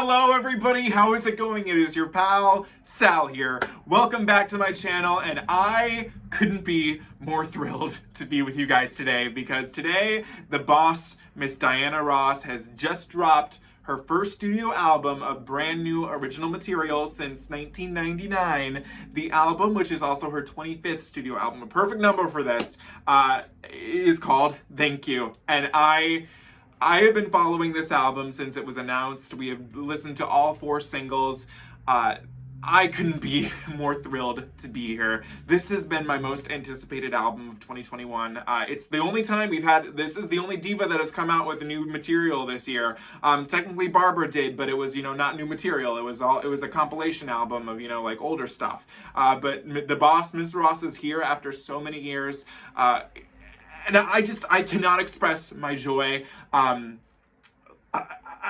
Hello everybody, how is it going? It is your pal, Sal here. Welcome back to my channel, and I couldn't be more thrilled to be with you guys today because today the boss, Miss Diana Ross, has just dropped her first studio album of brand new original material since 1999. The album, which is also her 25th studio album, a perfect number for this, is called Thank You. And I have been following this album since it was announced. We have listened to all 4 singles. I couldn't be more thrilled to be here. This has been my most anticipated album of 2021. It's the only time this is the only diva that has come out with new material this year. Technically Barbara did, but it was, not new material. It was a compilation album of, like older stuff. But the boss, Ms. Ross, is here after so many years. And I cannot express my joy. I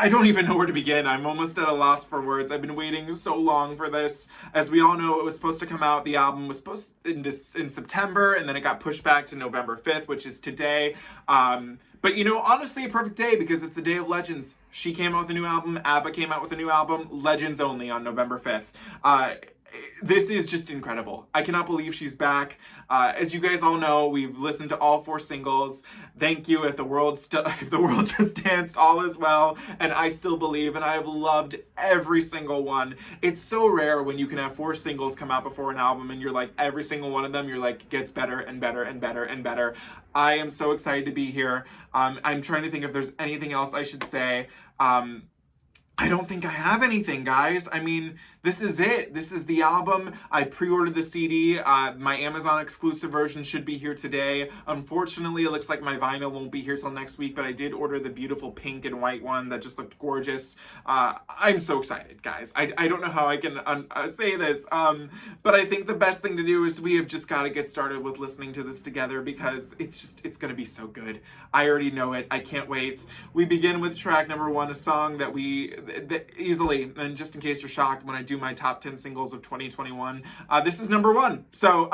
don't even know where to begin. I'm almost at a loss for words. I've been waiting so long for this. As we all know, it was supposed to come out. The album was supposed in September, and then it got pushed back to November 5th, which is today. But honestly, a perfect day because it's a day of legends. She came out with a new album. ABBA came out with a new album. Legends only on November 5th. This is just incredible. I cannot believe she's back. As you guys all know, we've listened to all 4 singles. Thank You, If the World Just Danced, All Is Well, and I Still Believe, and I have loved every single one. It's so rare when you can have 4 singles come out before an album and you're like, every single one of them, you're like, gets better and better and better and better. I am so excited to be here. I'm trying to think if there's anything else I should say. I don't think I have anything, guys. I mean, this is it. This is the album. I pre-ordered the CD. My Amazon exclusive version should be here today. Unfortunately, it looks like my vinyl won't be here till next week, but I did order the beautiful pink and white one that just looked gorgeous. I'm so excited, guys. I don't know how I can say this, but I think the best thing to do is we have just got to get started with listening to this together because it's going to be so good. I already know it. I can't wait. We begin with track number 1, a song that easily, and just in case you're shocked, when I do my top 10 singles of 2021, this is number 1. So,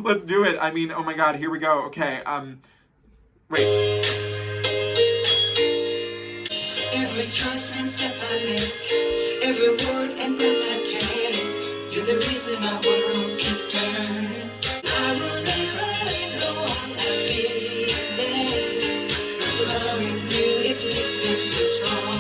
let's do it. I mean, oh my God, here we go. Okay, wait. Every choice and step I make, every word and breath I take, you're the reason my world keeps turning. I will never let go of that feeling, 'cause loving you, it makes me feel strong.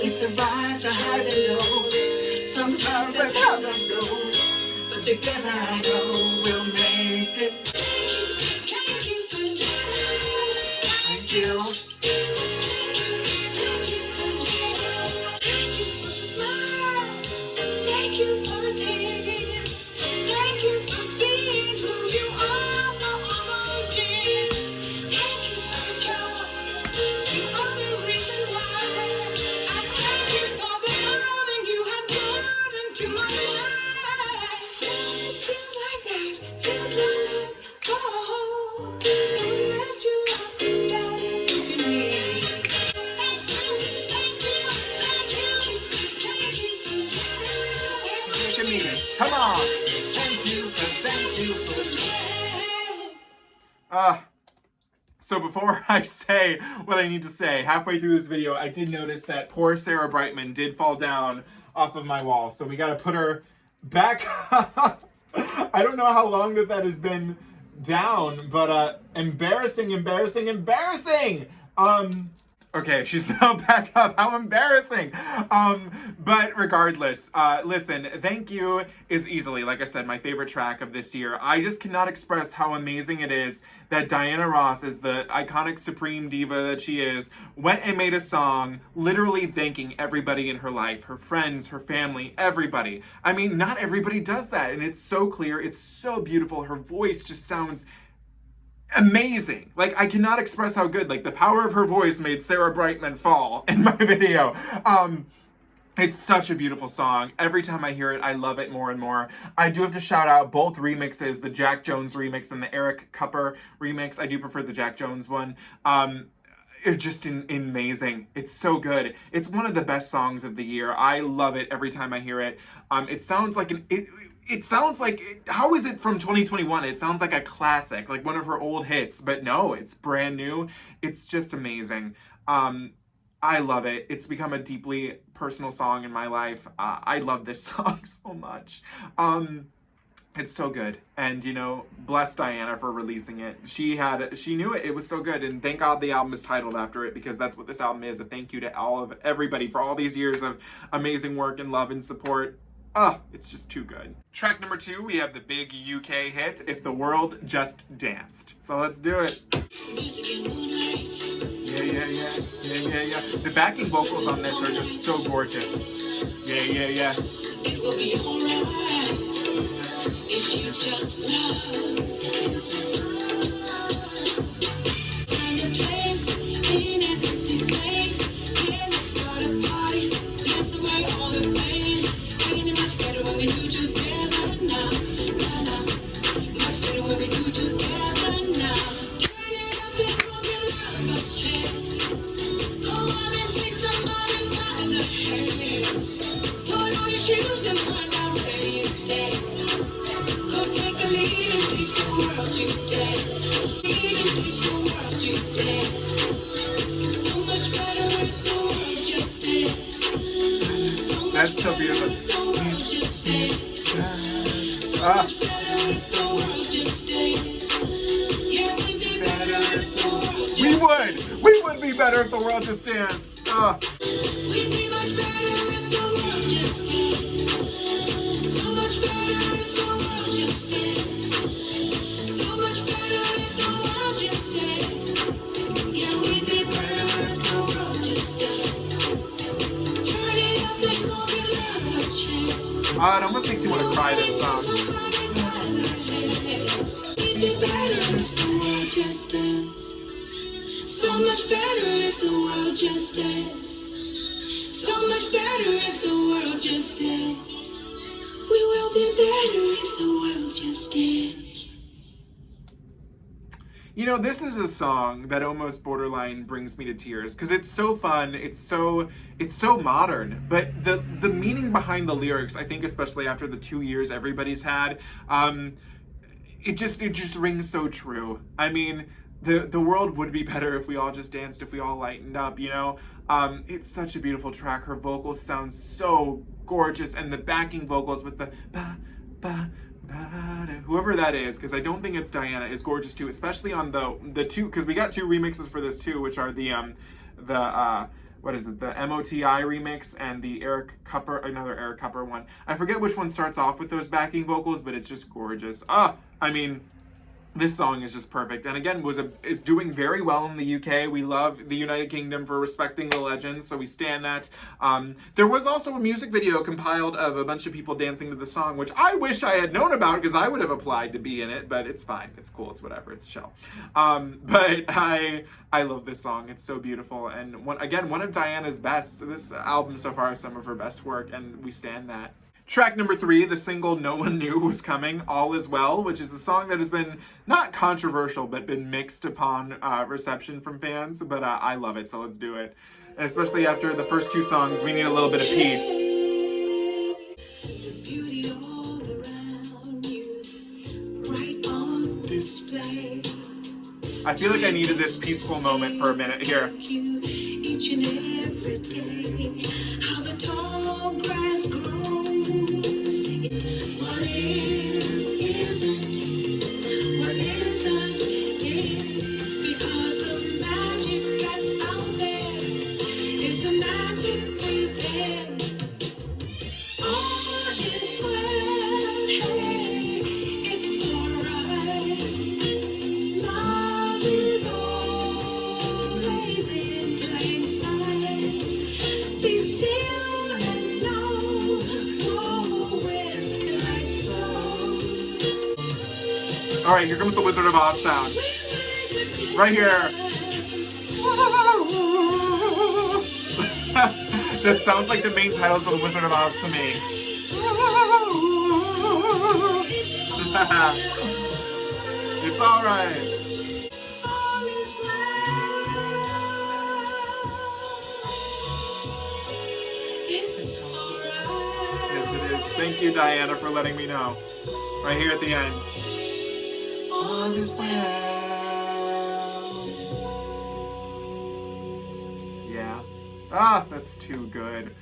We survive the highs and lows. Sometimes that's how love goes. But together I know we'll make it. Thank you for love. Thank you. Thank you for love. Thank you for the smile. Thank you for the tears. Thank you for being who you are for all those years. Thank you for the joy. You are the reason why. Come on! So before I say what I need to say, halfway through this video, I did notice that poor Sarah Brightman did fall down off of my wall. So we gotta put her back up. I don't know how long that has been down, but embarrassing. Okay, she's now back up. How embarrassing. But regardless, listen, Thank You is easily, like I said, my favorite track of this year. I just cannot express how amazing it is that Diana Ross, as the iconic supreme diva that she is, went and made a song literally thanking everybody in her life, her friends, her family, everybody. I mean, not everybody does that, and it's so clear, it's so beautiful. Her voice just sounds amazing. Like, I cannot express how good. Like, the power of her voice made Sarah Brightman fall in my video. It's such a beautiful song. Every time I hear it, I love it more and more. I do have to shout out both remixes, the Jack Jones remix and the Eric Kupper remix. I do prefer the Jack Jones one. It's just amazing. It's so good. It's one of the best songs of the year. I love it every time I hear it. It sounds like how is it from 2021? It sounds like a classic, like one of her old hits, but no, it's brand new. It's just amazing. I love it. It's become a deeply personal song in my life. I love this song so much. It's so good. And, you know, bless Diana for releasing it. She knew it. It was so good. And thank God the album is titled after it, because that's what this album is. A thank you to everybody for all these years of amazing work and love and support. It's just too good. Track number 2, we have the big UK hit, If the World Just Danced. So let's do it. Yeah. The backing vocals on this are just so gorgeous. Yeah. It will be alright if you just love. Find a place in an empty space and start a party. Dance away all the pain. Ain't it much better when we do together now? Much better when we do together now. Turn it up and go get love a chance. Go on and take somebody by the hand. Put on your shoes and find out where you stand. Go take the lead and teach the world to dance. Lead and teach the world to dance. So much better if the world just dance. So much That's so beautiful. if the world just dance. So much better if the world just dance. Yeah, we'd be better if the world just dance. We would be better if the world just danced. We'd be much better if the world just danced. So much better if the world just danced. So much better if the world just danced. Yeah, we'd be better if the world just danced. Turn it up and go get love a chance. It almost makes you want to cry this song. We'd be better if the world just danced. So much better if the world just danced. So much better if the world just danced. We will be better if the world just danced. You know, this is a song that almost borderline brings me to tears, because it's so fun, it's so modern, but the meaning behind the lyrics, I think especially after the 2 years everybody's had, it just rings so true. I mean, the world would be better if we all just danced, if we all lightened up, you know? It's such a beautiful track. Her vocals sound so gorgeous, and the backing vocals with the ba ba ba, whoever that is, because I don't think it's Diana, is gorgeous too, especially on the two, because we got 2 remixes for this too, which are the what is it, the MOTI remix and the another Eric Kupper one. I forget which one starts off with those backing vocals, but it's just gorgeous. I mean, this song is just perfect, and again is doing very well in the UK. We love the United Kingdom for respecting the legends, so we stand that. There was also a music video compiled of a bunch of people dancing to the song, which I wish I had known about, because I would have applied to be in it, but it's fine, it's cool, it's whatever, it's chill. But I love this song. It's so beautiful, and one of Diana's best. This album so far is some of her best work, and we stand that. Track number 3, the single No One Knew Was Coming, All Is Well, which is a song that has been not controversial, but been mixed upon reception from fans, but I love it, so let's do it. And especially after the first 2 songs, we need a little bit of peace. There's beauty all around you, right on display. I feel like I needed this peaceful moment for a minute here. Each and every day, how the tall grass grows. What isn't. What isn't is, because the magic that's out there All right, here comes the Wizard of Oz sound. Right here. That sounds like the main titles of the Wizard of Oz to me. It's all right. Yes, it is. Thank you, Diana, for letting me know. Right here at the end. All is well. Yeah. Ah, that's too good.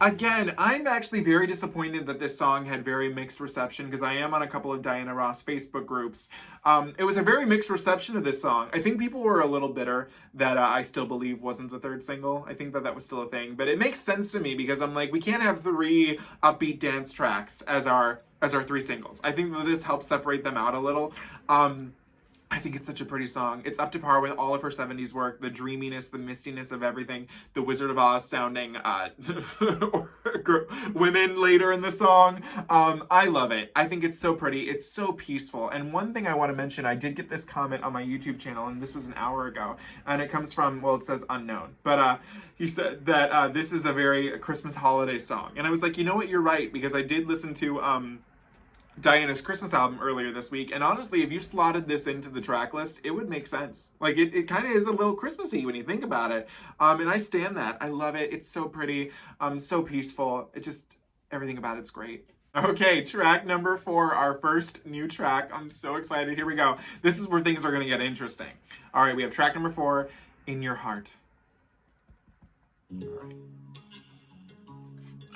Again, I'm actually very disappointed that this song had very mixed reception because I am on a couple of Diana Ross Facebook groups. It was a very mixed reception of this song. I think people were a little bitter that I Still Believe wasn't the third single. I think that that was still a thing, but it makes sense to me because I'm like, we can't have 3 upbeat dance tracks as our 3 singles. I think that this helps separate them out a little. I think it's such a pretty song. It's up to par with all of her 70s work, the dreaminess, the mistiness of everything, the Wizard of Oz sounding women later in the song. I love it. I think it's so pretty. It's so peaceful. And one thing I want to mention, I did get this comment on my YouTube channel, and this was an hour ago, and it comes from, well, it says unknown, but he said that this is a very Christmas holiday song. And I was like, you know what, you're right, because I did listen to Diana's Christmas album earlier this week, and honestly, if you slotted this into the track list, it would make sense. Like, it kind of is a little Christmassy when you think about it, and I stand that. I love it. It's so pretty, so peaceful. It just, everything about it's great. Okay, track number 4, our first new track. I'm so excited. Here we go. This is where things are going to get interesting. All right, we have track number 4, In Your Heart. All right.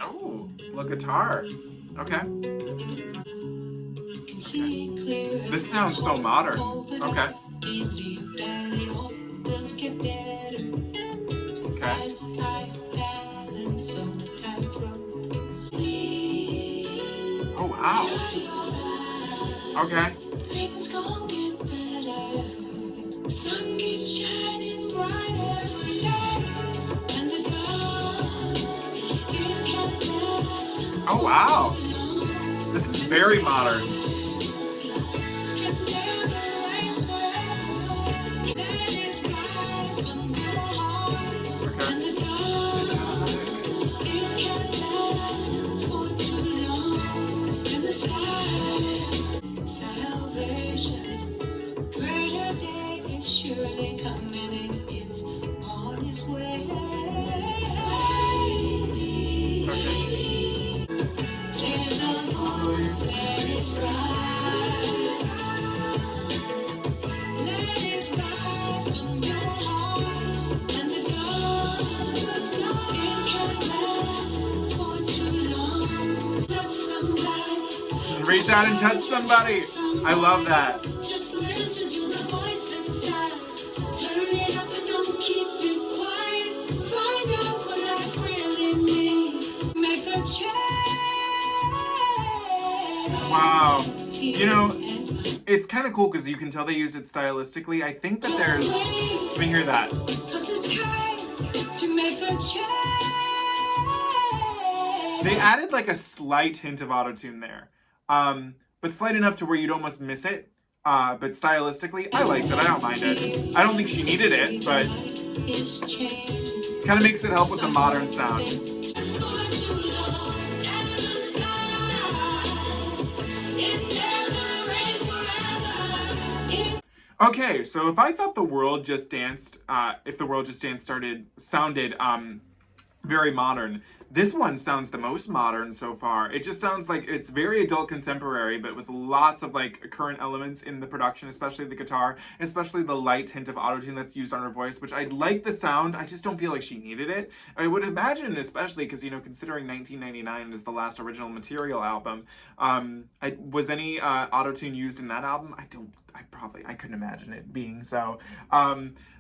Oh, the guitar. Okay. This sounds so modern. Okay. Okay. Oh, wow. Okay. Things gon' get better. The sun keeps shining bright every day. And the dark, it can't last. Oh, wow. This is very modern. Surely coming and it's on its way. There's a voice, let it rise. Let it rise from your heart. And the dark, it can't last for too long. Touch somebody. Reach out and touch somebody. I love that. Just listen to the voice inside. Turn it up and don't keep it quiet. Find out what life really means. Make a change. Wow. You know, it's kind of cool because you can tell they used it stylistically. I think that there's... Let me hear that. 'Cause it's time to make a change. They added like a slight hint of autotune there. But slight enough to where you'd almost miss it. But stylistically, I liked it. I don't mind it. I don't think she needed it, but kind of makes it help with the modern sound. Okay, so if I thought The World Just Danced, if The World Just Danced sounded very modern, this one sounds the most modern so far. It just sounds like it's very adult contemporary, but with lots of like current elements in the production, especially the guitar, especially the light hint of autotune that's used on her voice, which I like the sound. I just don't feel like she needed it. I would imagine, especially because, you know, considering 1999 is the last original material album, was any autotune used in that album? I couldn't imagine it being so.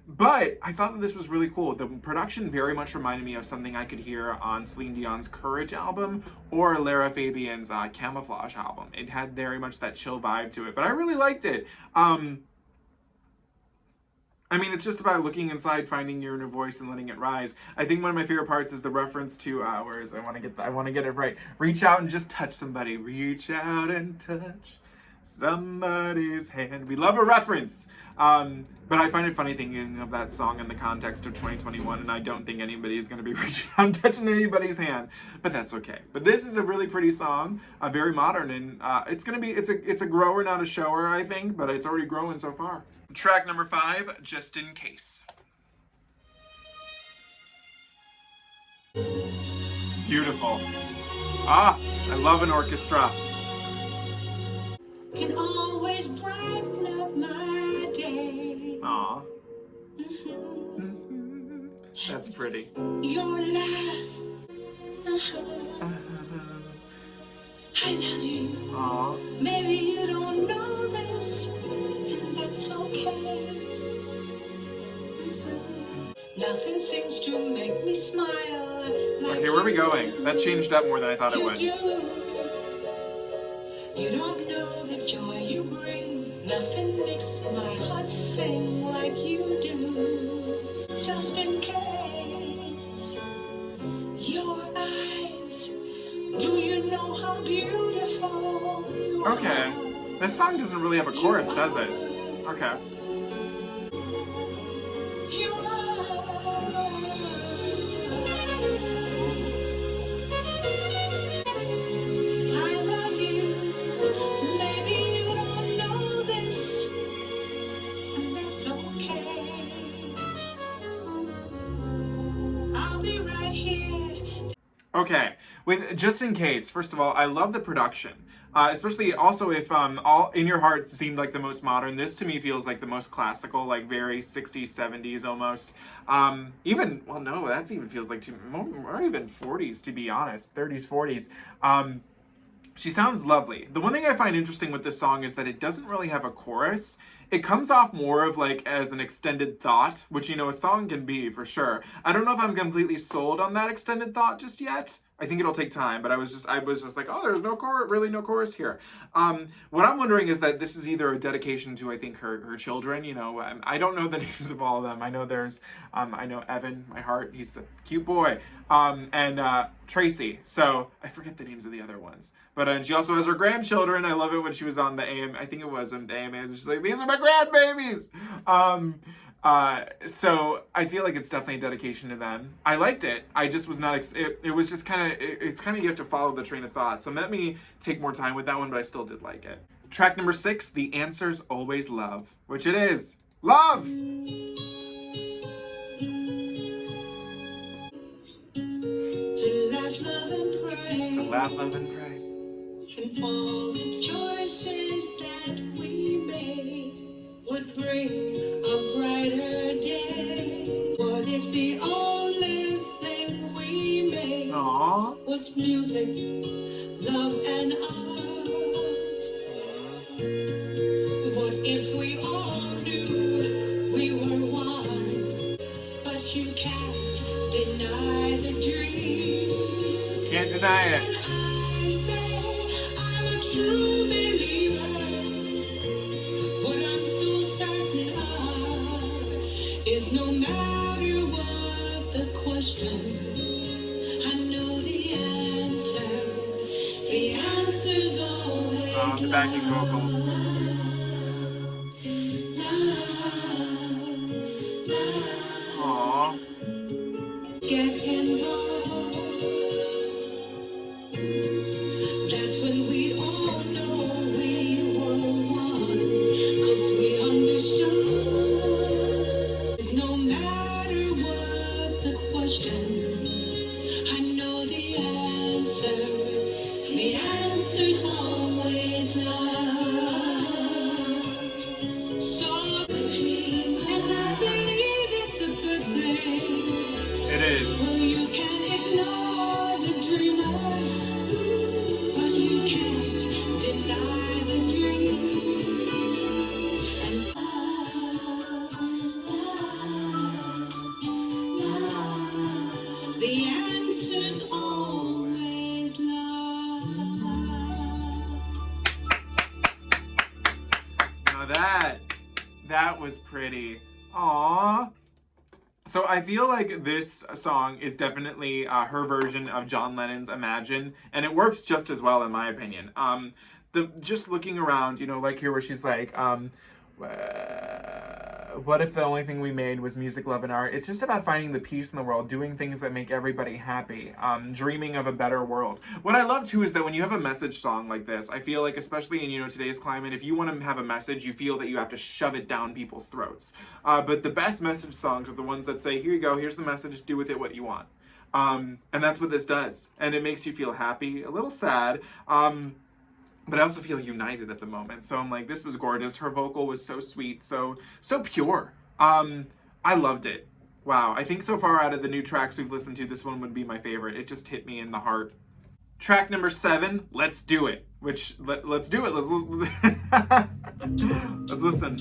But I thought that this was really cool. The production very much reminded me of something I could hear on Celine Dion's Courage album or Lara Fabian's Camouflage album. It had very much that chill vibe to it, but I really liked it. I mean, it's just about looking inside, finding your inner voice, and letting it rise. I think one of my favorite parts is the reference to where is I want to get it right. Reach out and just touch somebody. Reach out and touch Somebody's hand. We love a reference. But I find it funny thinking of that song in the context of 2021, and I don't think anybody is going to be reaching out and touching anybody's hand, but that's okay. But this is a really pretty song, very modern, and it's a grower, not a shower, I think, but it's already growing so far. Track number 5, Just in Case. Beautiful. Ah, I love an orchestra. Can always brighten up my day. Aw. Mhm. That's pretty. Your laugh. I love you. Aw. Maybe you don't know this, and that's okay. Nothing seems to make me smile like Okay, where are we going? That changed up more than I thought it would. you do. You don't know the joy you bring. Nothing makes my heart sing like you do. Just in case. Your eyes. Do you know how beautiful you are? Okay. This song doesn't really have a chorus, does it? Okay. You are. I love you. Maybe you don't know this, and that's okay. I'll be right here. Okay, with Just in Case, first of all, I love the production. Especially also if All In Your Heart seemed like the most modern, this to me feels like the most classical, like very 60s, 70s almost. Even, well, no, that even feels like or even 40s, to be honest, 30s, 40s. She sounds lovely. The one thing I find interesting with this song is that it doesn't really have a chorus. It comes off more of like as an extended thought, which, you know, a song can be for sure. I don't know if I'm completely sold on that extended thought just yet. I think it'll take time, but I was just like, oh, there's no chorus here. What I'm wondering is that this is either a dedication to, I think, her children. You know, I don't know the names of all of them. I know I know Evan, my heart, he's a cute boy, and Tracy. So I forget the names of the other ones. But and she also has her grandchildren. I love it when she was on the AM. I think it was the AMAs. She's like, these are my grandbabies. So I feel like it's definitely a dedication to them. I liked it. I just was not, it was just kind of, it's kind of, you have to follow the train of thought. So let me take more time with that one, but I still did like it. Track number 6, The Answer's Always Love, which it is. Love! To laugh, love, and pray. To laugh, love, and pray. And all the choices that we made would bring a brighter day. What if the only thing we made Aww. was music, love, and art? What if we all knew we were one? But you can't deny the dream. Can't deny And it. I say I'm a true believer. What I'm so certain of is no matter what the question, I know the answer. The answer's always Oh, the backing vocals. love. Aww. Get involved. That's when we all know we were one. 'Cause we understood. No matter what the question, I know the answer. The answer's always love. So dream, and I believe it's a good thing. It is. Well, you can ignore the dreamer, but you can't deny the dream. And the answer's always love. Now that was pretty. Aww. So I feel like this song is definitely her version of John Lennon's Imagine, and it works just as well in my opinion. just looking around, you know, like here where she's like, what if the only thing we made was music, love, and art? It's just about finding the peace in the world, doing things that make everybody happy, dreaming of a better world. What I love too is that when you have a message song like this, I feel like, especially in, you know, today's climate, if you want to have a message, you feel that you have to shove it down people's throats. But the best message songs are the ones that say, here you go, here's the message, do with it what you want. And that's what this does. And it makes you feel happy, a little sad, but I also feel united at the moment. So I'm like, this was gorgeous. Her vocal was so sweet, so pure. I loved it. Wow. I think so far out of the new tracks we've listened to, this one would be my favorite. It just hit me in the heart. Track number 7, Let's Do It. Which, let's do it. Let's listen.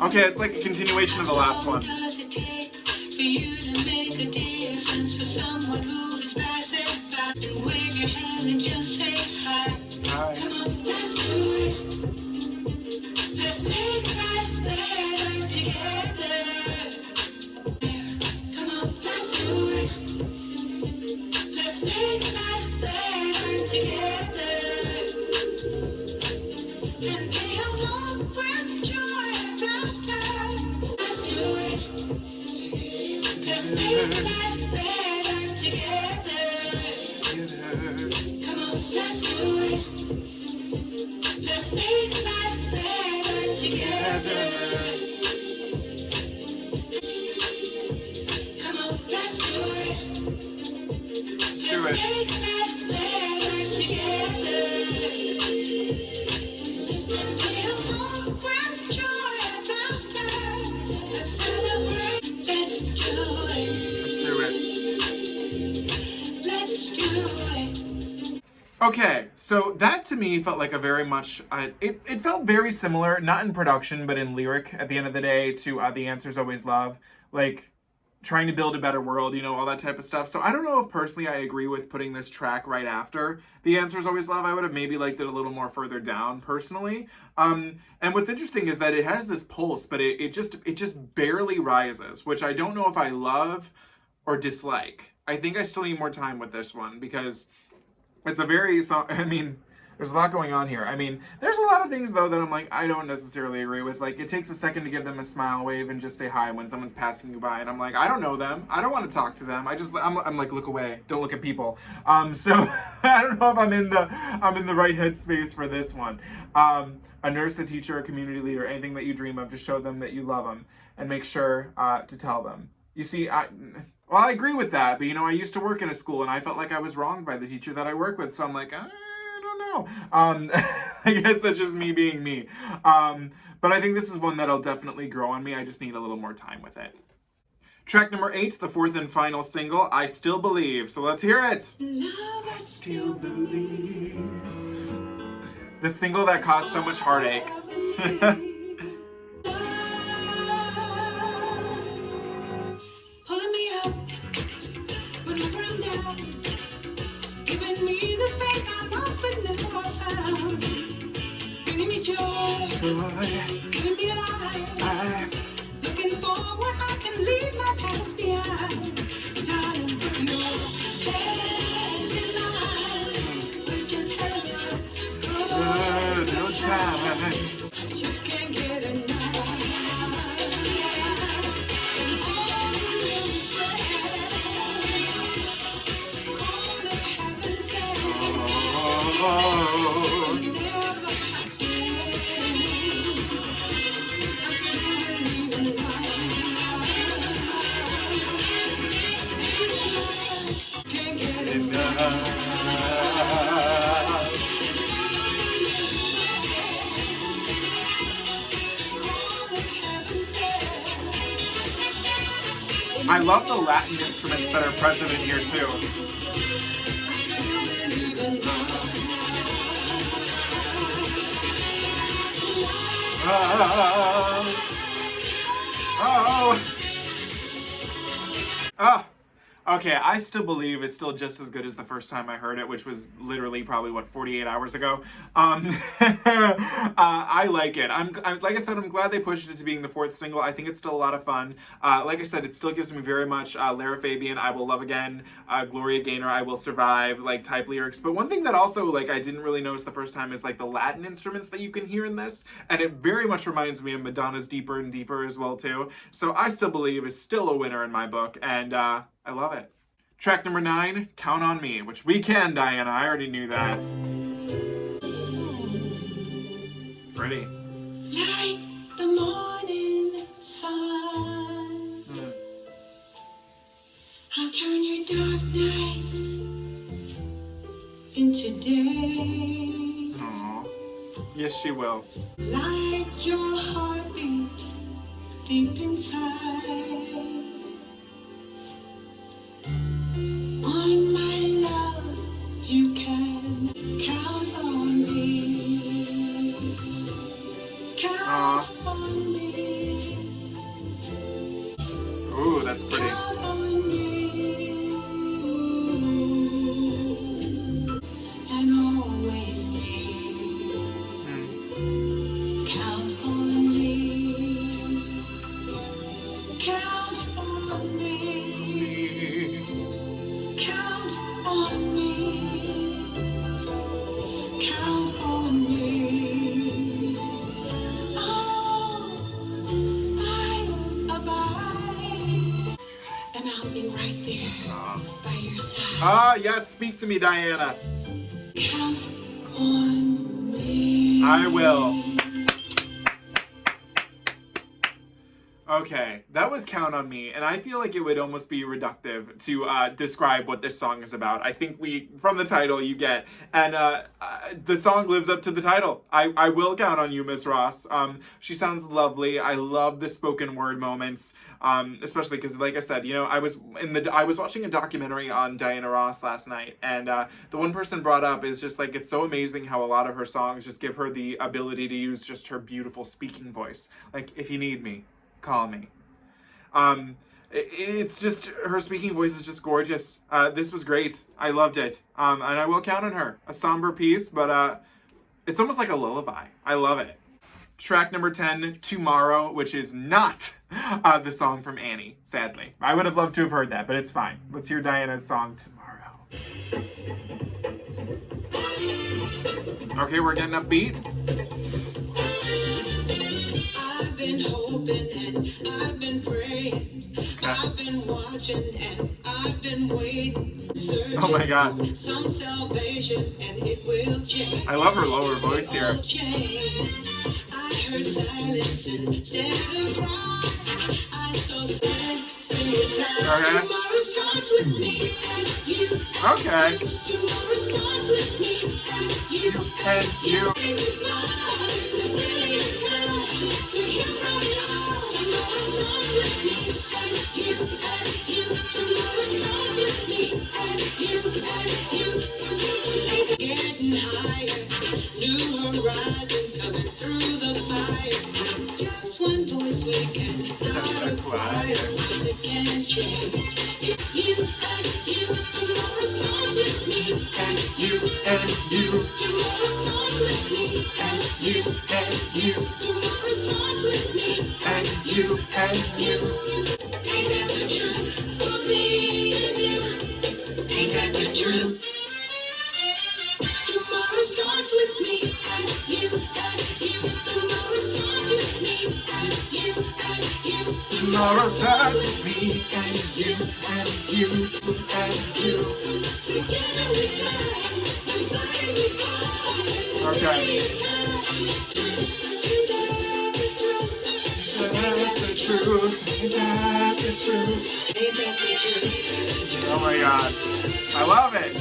Okay, it's like a continuation of the last one. For you to make a difference for someone who is passing by, and wave your hand and just say hi. Hi. Come on, let's do it. Let's make life better together. Come on, let's do it. Let's make life better together. And be alone with joy and laughter. Let's do it. Let's make life better together. Come on, let's do it. Let's make life better together. Come on, let's do it. Let's make life better together. And feel alone with joy and laughter. Let's celebrate. Let's do it. Do it. Let's do it. Okay, so that to me felt like a very much, it felt very similar, not in production, but in lyric at the end of the day to The Answer's Always Love. Like, trying to build a better world, you know, all that type of stuff. So I don't know if personally I agree with putting this track right after The Answer's Always Love. I would have maybe liked it a little more further down, personally. And what's interesting is that it has this pulse, but it just barely rises, which I don't know if I love or dislike. I think I still need more time with this one, because it's a very, I mean, there's a lot going on here. I mean, there's a lot of things, though, that I'm like, I don't necessarily agree with. Like, it takes a second to give them a smile, wave, and just say hi when someone's passing you by. And I'm like, I don't know them. I don't want to talk to them. I'm like, look away. Don't look at people. So I don't know if I'm in the right headspace for this one. A nurse, a teacher, a community leader, anything that you dream of, just show them that you love them and make sure to tell them. You see, well, I agree with that, but, you know, I used to work in a school, and I felt like I was wronged by the teacher that I work with, so I'm like, I don't know. I guess that's just me being me. But I think this is one that'll definitely grow on me. I just need a little more time with it. Track number 8, the 4th and final single, I Still Believe. So let's hear it. Love, I still believe. The single that caused so much heartache. Pulling me up whenever I'm down, giving me the faith I lost but never found, bringing me joy, giving me life, looking forward I can leave my past behind. Darling, put your hands in mine. We're just having a good time. I just can't get enough. I love the Latin instruments that are present in here too. Okay, I Still Believe is still just as good as the first time I heard it, which was literally probably, 48 hours ago. I like it. I'm like I said, I'm glad they pushed it to being the fourth single. I think it's still a lot of fun. Like I said, it still gives me very much Lara Fabian, I Will Love Again, Gloria Gaynor, I Will Survive, like type lyrics. But one thing that also like I didn't really notice the first time is like the Latin instruments that you can hear in this, and it very much reminds me of Madonna's Deeper and Deeper as well too. So I still believe is still a winner in my book, and I love it. Track number 9, Count on Me, which we can, Diana. I already knew that. Pretty. Like the morning sun, I'll turn your dark nights into day. Aww. Yes, she will. Like your heartbeat deep inside. On my love, you can count on me. Count on me. Ooh, that's pretty. Count on me. And always be. Count on me. Count on me. Count on me. Count on me. Oh, I'll abide, and I'll be right there by your side. Ah, yes, speak to me, Diana. Count on me. I will. Okay, that was Count on Me, and I feel like it would almost be reductive to describe what this song is about. I think from the title, you get, and the song lives up to the title. I will count on you, Miss Ross. She sounds lovely. I love the spoken word moments, especially because, like I said, you know, I was watching a documentary on Diana Ross last night, and the one person brought up is just like, it's so amazing how a lot of her songs just give her the ability to use just her beautiful speaking voice. Like, if you need me, call me. It's just, her speaking voice is just gorgeous. This was great. I loved it. And I will count on her. A somber piece, but it's almost like a lullaby. I love it. Track number 10, Tomorrow, which is not the song from Annie, sadly. I would have loved to have heard that, but it's fine. Let's hear Diana's song, Tomorrow. Okay, we're getting upbeat. I've been hoping and I've been praying. I've been watching and I've been waiting. Searching Oh my God. for some salvation, and it will change. I love her lower voice here. All change. I heard silence instead of cry. I saw Stent sing it loud. Okay. Tomorrow starts with me and you. Okay. Tomorrow starts with me and you. And you. And you find it's a brilliant time to hear from it all. Tomorrow starts with me and you. Tomorrow starts with me and you. And getting higher, new horizon coming through the fire. Just one voice we can start a choir. Music can change. You and you. Tomorrow starts with me And you. Tomorrow starts with me and you. Tomorrow starts with me And you. Ain't that the truth for me and you? Ain't that the truth? Tomorrow starts with me and you. Tomorrow starts with me and you. Tomorrow starts with me and you. Together we fly, and flying we fall. Okay. Ain't that the truth? Ain't that the truth? Ain't that the truth? Oh my God. I love it.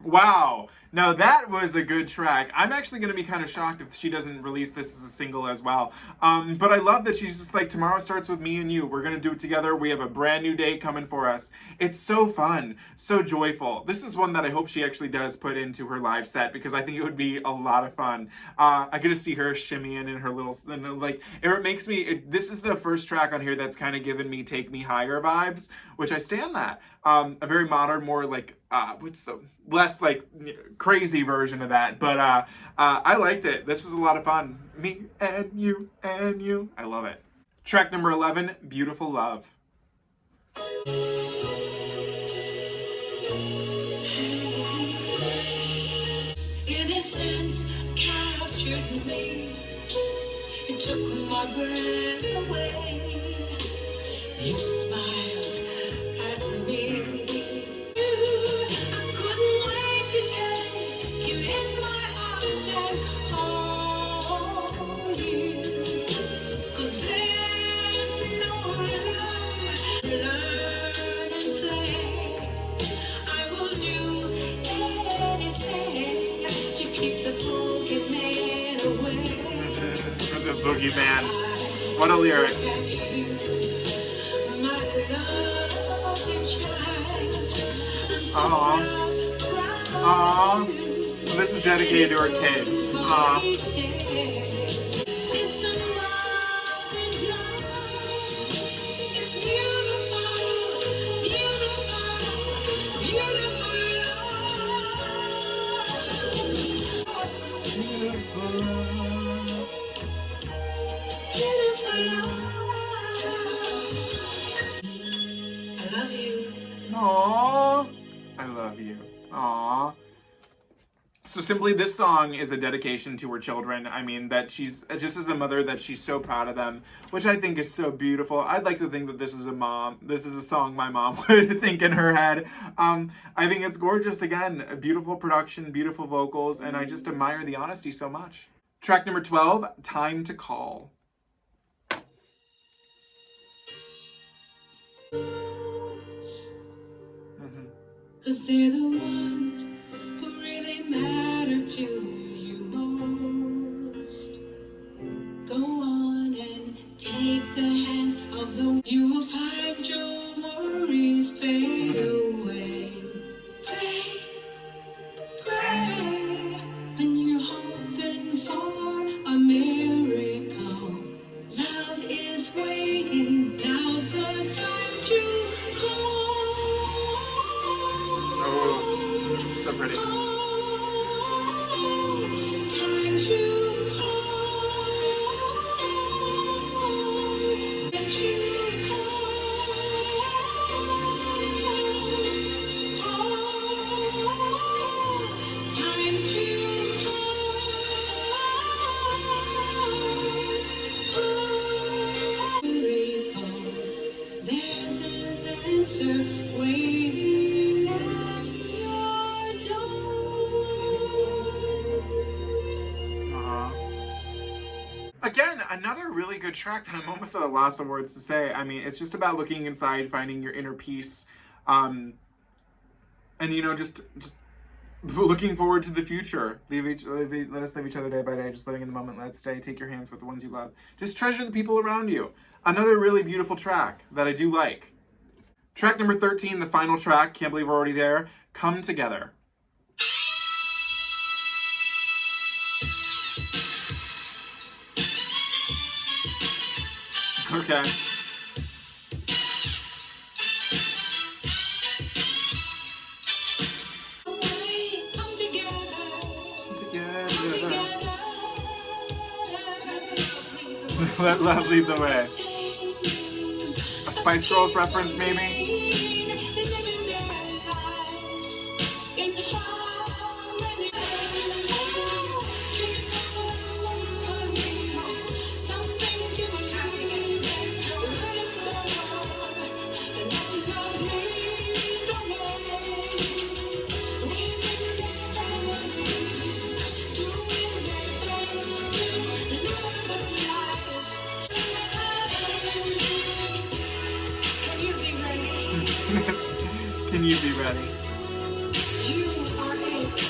Wow. Now that was a good track. I'm actually going to be kind of shocked if she doesn't release this as a single as well. But I love that she's just like, tomorrow starts with me and you. We're going to do it together. We have a brand new day coming for us. It's so fun, so joyful. This is one that I hope she actually does put into her live set, because I think it would be a lot of fun. I get to see her shimmying in her little, like, it makes me, this is the first track on here that's kind of given me Take Me Higher vibes, which I stand that. A very modern, more like, less like crazy version of that. But I liked it. This was a lot of fun. Me and you and you. I love it. Track number 11, Beautiful Love. Innocence captured me. It took my breath away. You smiled at me. I couldn't wait to take you in my arms and hold you. 'Cause there's no love. Learn and play. I will do anything to keep the boogeyman away. The boogeyman. What a lyric. Aww. Aww. So this is dedicated to our kids. Aww. It's a mother's love. It's beautiful, beautiful, beautiful love. Beautiful love. I love you. Aww. I love you. Aww. So simply, this song is a dedication to her children. I mean, that she's, just as a mother, that she's so proud of them, which I think is so beautiful. I'd like to think that this is a song my mom would think in her head. I think it's gorgeous. Again, a beautiful production, beautiful vocals, and I just admire the honesty so much. Track number 12, Time to Call. Cause they're the ones who really matter to you most. Go on and take the hands of the. You will find your worries fade away. Pray, pray, when you're hoping for a miracle. Love is waiting. Now's the time to call. So pretty. Time to There's an answer waiting at your door. Again, another really good track that I'm almost at a loss of words to say. I mean, it's just about looking inside, finding your inner peace, and you know, just looking forward to the future. Let us live each other day by day, just living in the moment. Let's stay. Take your hands with the ones you love. Just treasure the people around you. Another really beautiful track that I do like. Track number 13, the final track. Can't believe we're already there. Come Together. Okay. Come together. Let love lead the way. A Spice Girls reference, maybe? Can you be ready? Can you be ready? You are able.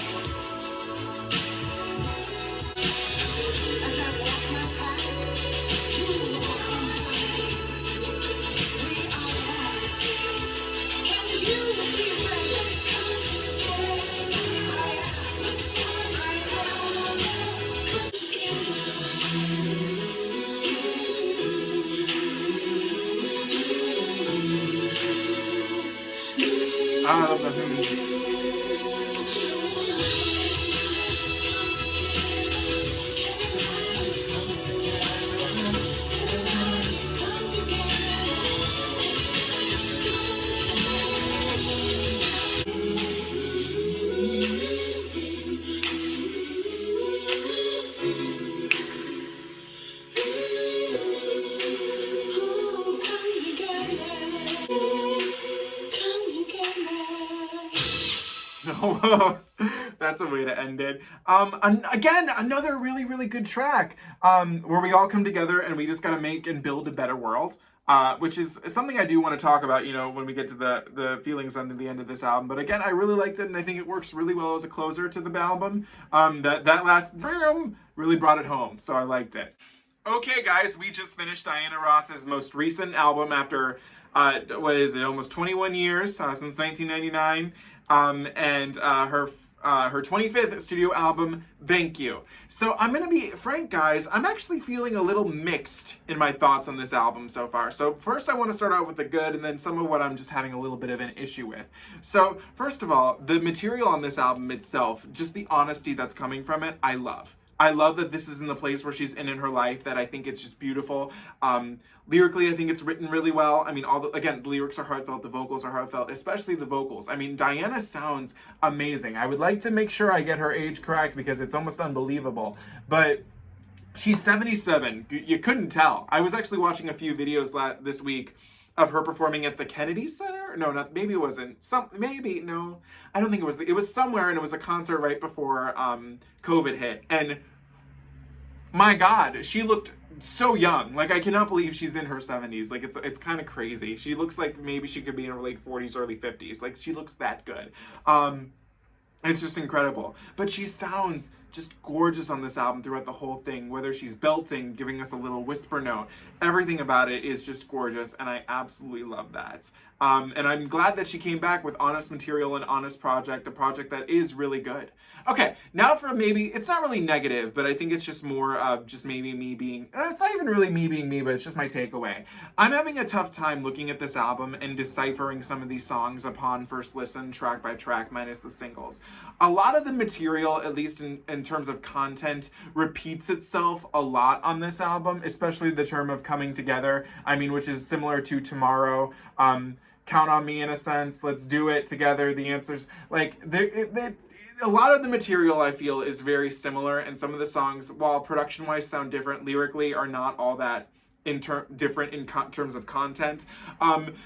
Oh, that's a way to end it. Again, another really, really good track, where we all come together and we just gotta make and build a better world. Which is something I do want to talk about, you know, when we get to the feelings under the end of this album. But again, I really liked it, and I think it works really well as a closer to the album. That last boom really brought it home, so I liked it. Okay, guys, we just finished Diana Ross's most recent album after, what is it, almost 21 years, since 1999, and her 25th studio album, Thank You. So I'm gonna be frank, guys, I'm actually feeling a little mixed in my thoughts on this album so far. So first I want to start out with the good, and then some of what I'm just having a little bit of an issue with. So first of all, the material on this album itself, just the honesty that's coming from it, I love. I love that this is in the place where she's in her life, that I think it's just beautiful. Lyrically, I think it's written really well. I mean, the lyrics are heartfelt, the vocals are heartfelt, especially the vocals. I mean, Diana sounds amazing. I would like to make sure I get her age correct because it's almost unbelievable. But she's 77. You couldn't tell. I was actually watching a few videos this week of her performing at the Kennedy Center. No, maybe it wasn't. No. I don't think it was. It was somewhere, and it was a concert right before COVID hit. And my God, she looked so young. Like, I cannot believe she's in her 70s. Like, it's kind of crazy. She looks like maybe she could be in her late 40s, early 50s. Like, she looks that good. It's just incredible. But she sounds just gorgeous on this album throughout the whole thing, whether she's belting, giving us a little whisper note. Everything about it is just gorgeous, and I absolutely love that. And I'm glad that she came back with honest material and honest project, a project that is really good. Okay, now for maybe, it's not really negative, but I think it's just more of just maybe me being, it's not even really me being me, but it's just my takeaway. I'm having a tough time looking at this album and deciphering some of these songs upon first listen, track by track, minus the singles. A lot of the material, at least in terms of content, repeats itself a lot on this album, especially the term of coming together, I mean, which is similar to Tomorrow, Count on Me in a sense, Let's Do It Together, The Answers, like, a lot of the material, I feel, is very similar, and some of the songs, while production-wise sound different, lyrically are not all that different in terms of content.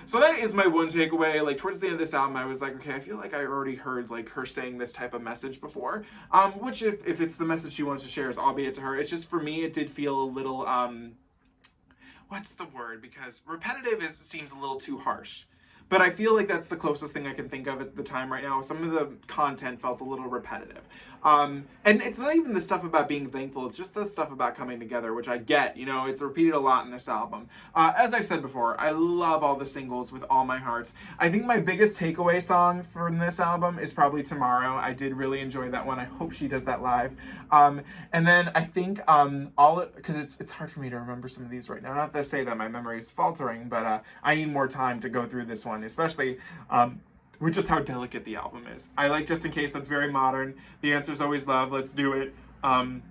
So that is my one takeaway. Like, towards the end of this album, I was like, okay, I feel like I already heard, like, her saying this type of message before, which if it's the message she wants to share, is albeit to her. It's just, for me, it did feel a little, what's the word? Because repetitive seems a little too harsh. But I feel like that's the closest thing I can think of at the time right now. Some of the content felt a little repetitive. And it's not even the stuff about being thankful, it's just the stuff about coming together, which I get, you know, it's repeated a lot in this album. As I've said before, I love all the singles with all my heart. I think my biggest takeaway song from this album is probably Tomorrow. I did really enjoy that one. I hope she does that live. And then I think because it's hard for me to remember some of these right now. Not to say that my memory is faltering, but I need more time to go through this one, especially with just how delicate the album is. I like Just In Case, that's very modern. The Answer's Always Love, Let's Do It. Count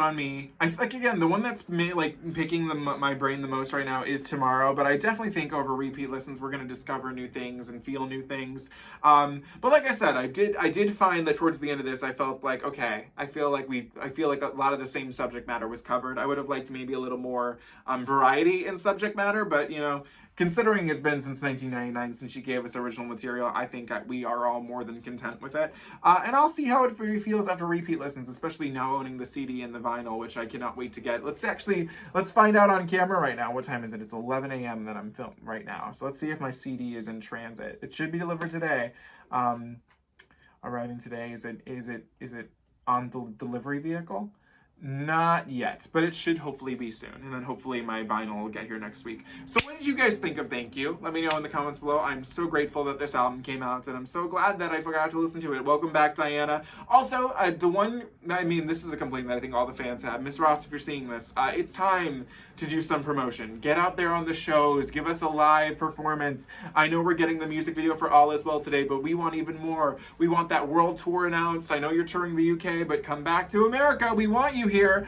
on Me. I like, again, the one that's picking my brain the most right now is Tomorrow, but I definitely think over repeat listens we're going to discover new things and feel new things. But like I said, I did find that towards the end of this I felt like, okay, I feel like a lot of the same subject matter was covered. I would have liked maybe a little more variety in subject matter, but you know, considering it's been since 1999 since she gave us original material, I think we are all more than content with it. And I'll see how it feels after repeat listens, especially now owning the CD and the vinyl, which I cannot wait to get. Let's find out on camera right now. What time is it? It's 11 a.m. that I'm filming right now. So let's see if my CD is in transit. It should be delivered today. Arriving today. Is it on the delivery vehicle? Not yet, but it should hopefully be soon, and then hopefully my vinyl will get here next week. So what did you guys think of Thank You? Let me know in the comments below. I'm so grateful that this album came out, and I'm so glad that I forgot to listen to it. Welcome back, Diana. Also, this is a complaint that I think all the fans have. Miss Ross, if you're seeing this, it's time to do some promotion. Get out there on the shows. Give us a live performance. I know we're getting the music video for All Is Well today, but we want even more. We want that world tour announced. I know you're touring the UK, but come back to America. We want you here.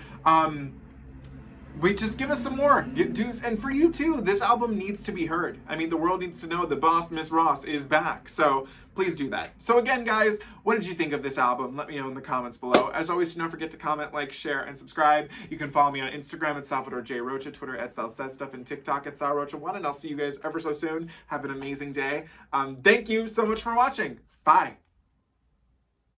Just give us some more. And for you too, this album needs to be heard. I mean, the world needs to know the boss, Miss Ross, is back. So please do that. So again, guys, what did you think of this album? Let me know in the comments below. As always, do not forget to comment, like, share, and subscribe. You can follow me on Instagram at Salvador J. Rocha, Twitter at Sal Says Stuff, and TikTok at Sal Rocha1. And I'll see you guys ever so soon. Have an amazing day. Thank you so much for watching. Bye.